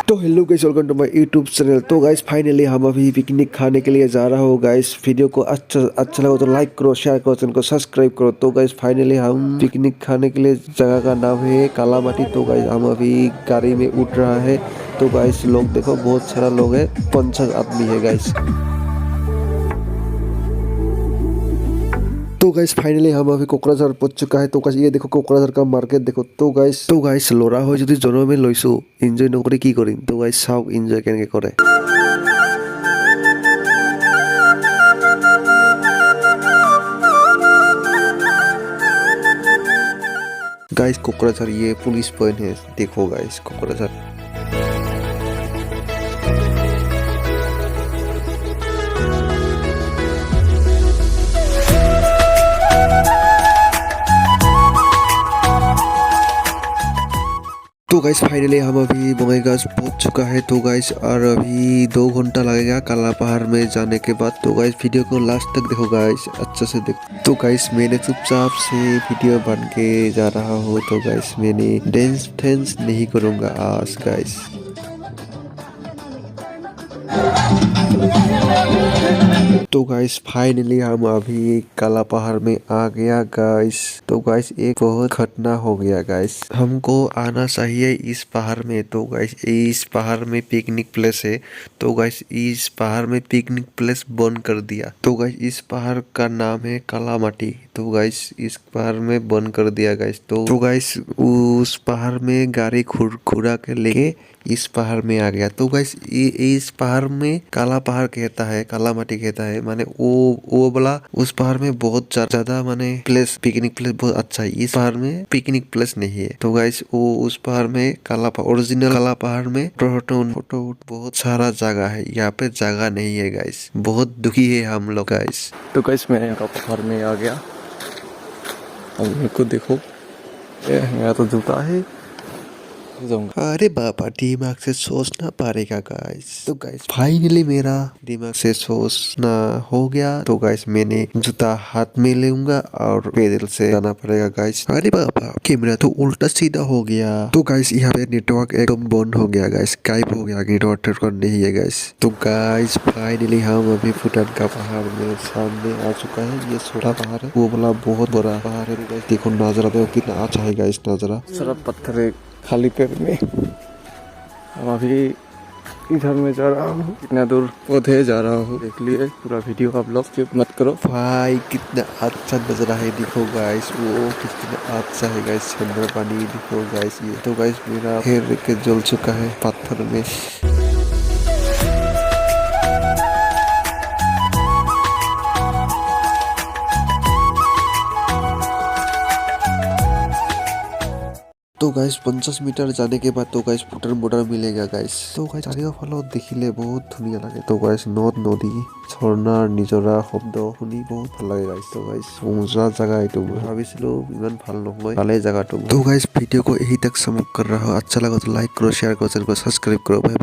तो hello guys, welcome to my YouTube channel. तो guys finally हम अभी पिकनिक खाने के लिए जा रहा हो गाइस। वीडियो को अच्छा लगा तो लाइक करो, शेयर करो, चैनल को सब्सक्राइब करो। तो गाइस फाइनली हम पिकनिक खाने के लिए, जगह का नाम है कालामाटी। तो गाइस हम अभी गाड़ी में उठ रहा है। तो गाइस लोग देखो, बहुत सारा लोग है, 5 आदमी है गाइस। तो गाइस फाइनली हम अभी कोकराझार पहुंच चुका है। तो गाइस ये देखो कोकराझार का मार्केट देखो। तो गाइस लड़ा हो যদি জনমে লৈছো এনজয় নকৰি কি কৰিম। তো গাইস চাওক এনজয় কেনেকৈ কৰে। गाइस कोकराझार ये पुलिस पॉइंट है, देखो गाइस कोकराझार। तो गाइस फाइनली हम अभी बंगाईगाछ पहुंच चुका है। तो गाइस और अभी 2 घंटा लगेगा काला पहाड़ में जाने के बाद। तो गाइस वीडियो को लास्ट तक देखो गाइस, अच्छा से देखो। तो गाइस मैंने चुपचाप से वीडियो बन के जा रहा हूँ। तो गाइस मैंने डांस नहीं करूँगा आज गाइस। तो गाइस फाइनली हम अभी काला पहाड़ में आ गया गाइस। तो गाइस एक बहुत घटना हो गया गाइस, हमको आना चाहिए इस पहाड़ में। तो गाइस इस पहाड़ में पिकनिक प्लेस है। तो गाइस इस पहाड़ में पिकनिक प्लेस बंद कर दिया। तो गाइस इस पहाड़ का नाम है कालामाटी। तो गाइस इस पहाड़ में बंद कर दिया गाइस। तो गाइस उस पहाड़ में गाड़ी घुरा के लेके इस पहाड़ में आ गया। तो गाइस इस पहाड़ में काला पहाड़ कहता है, काला माटी कहता है, माने वो बोला उस पहाड़ में बहुत ज्यादा माने प्लेस, पिकनिक प्लेस बहुत अच्छा है। इस पहाड़ में पिकनिक प्लेस नहीं है। तो गाइस वो उस पहाड़ में काला ओरिजिनल काला पहाड़ में फोटो बहुत सारा जगह है, यहाँ पे जगह नहीं है गाइस। बहुत दुखी है हम लोग गाइस। तो गाइस मैं यहाँ पहाड़ में आ गया। अब मेरे को देखो, यहाँ तो जूता है। अरे बाबा, दिमाग से सोचना पड़ेगा गाइस। तो गाइस फाइनली मेरा दिमाग से सोचना हो गया। तो गाइस मैंने जूता हाथ में लूंगा और पैदल से जाना पड़ेगा गाइस। अरे बाबा, कैमरा तो उल्टा सीधा हो गया। तो गाइस यहाँ पे नेटवर्क एकदम बंद हो गया गाइस, गायब हो गया, नेटवर्क नहीं है गाइस। तो गाइस फाइनली हम अभी भूटान का पहाड़ में सामने आ चुका है। ये छोटा पहाड़ है, वो वाला बहुत बड़ा पहाड़ है गाइस। देखो नजारा देखो कितना अच्छा है गाइस, नजारा सारा पत्थर है खाली पैर में। अब अभी इधर में जा रहा हूँ, कितना दूर पौधे जा रहा हूँ, देख लिए पूरा वीडियो आप लोग स्किप मत करो। भाई कितना अच्छा नजरा है, देखो गाइस वो कितना अच्छा है गाइस। ठंडा पानी देखो गाइस। ये तो गाइस मेरा पैर के जल चुका है पत्थर में। तो गाइस 50 मीटर जाने के बाद तो गाइस भूटान बॉर्डर मिलेगा गाइस। तो गाइस চাৰিওফালে দেখিলে বহুত ধুনীয়া লাগে। তো গাইস নদী ঝৰ্ণা নিজৰা শব্দ শুনি বহুত ভাল লাগে গাইস। তো গাইস মজা जगह है। तो ভাবিছিলো ইমান ভাল নহয়, ভালে জায়গাটো। तो गाइस वीडियो को यही तक समाप्त कर रहा हूँ। अच्छा लगा तो लाइक करो, शेयर करो, चैनल को सब्सक्राइब करो।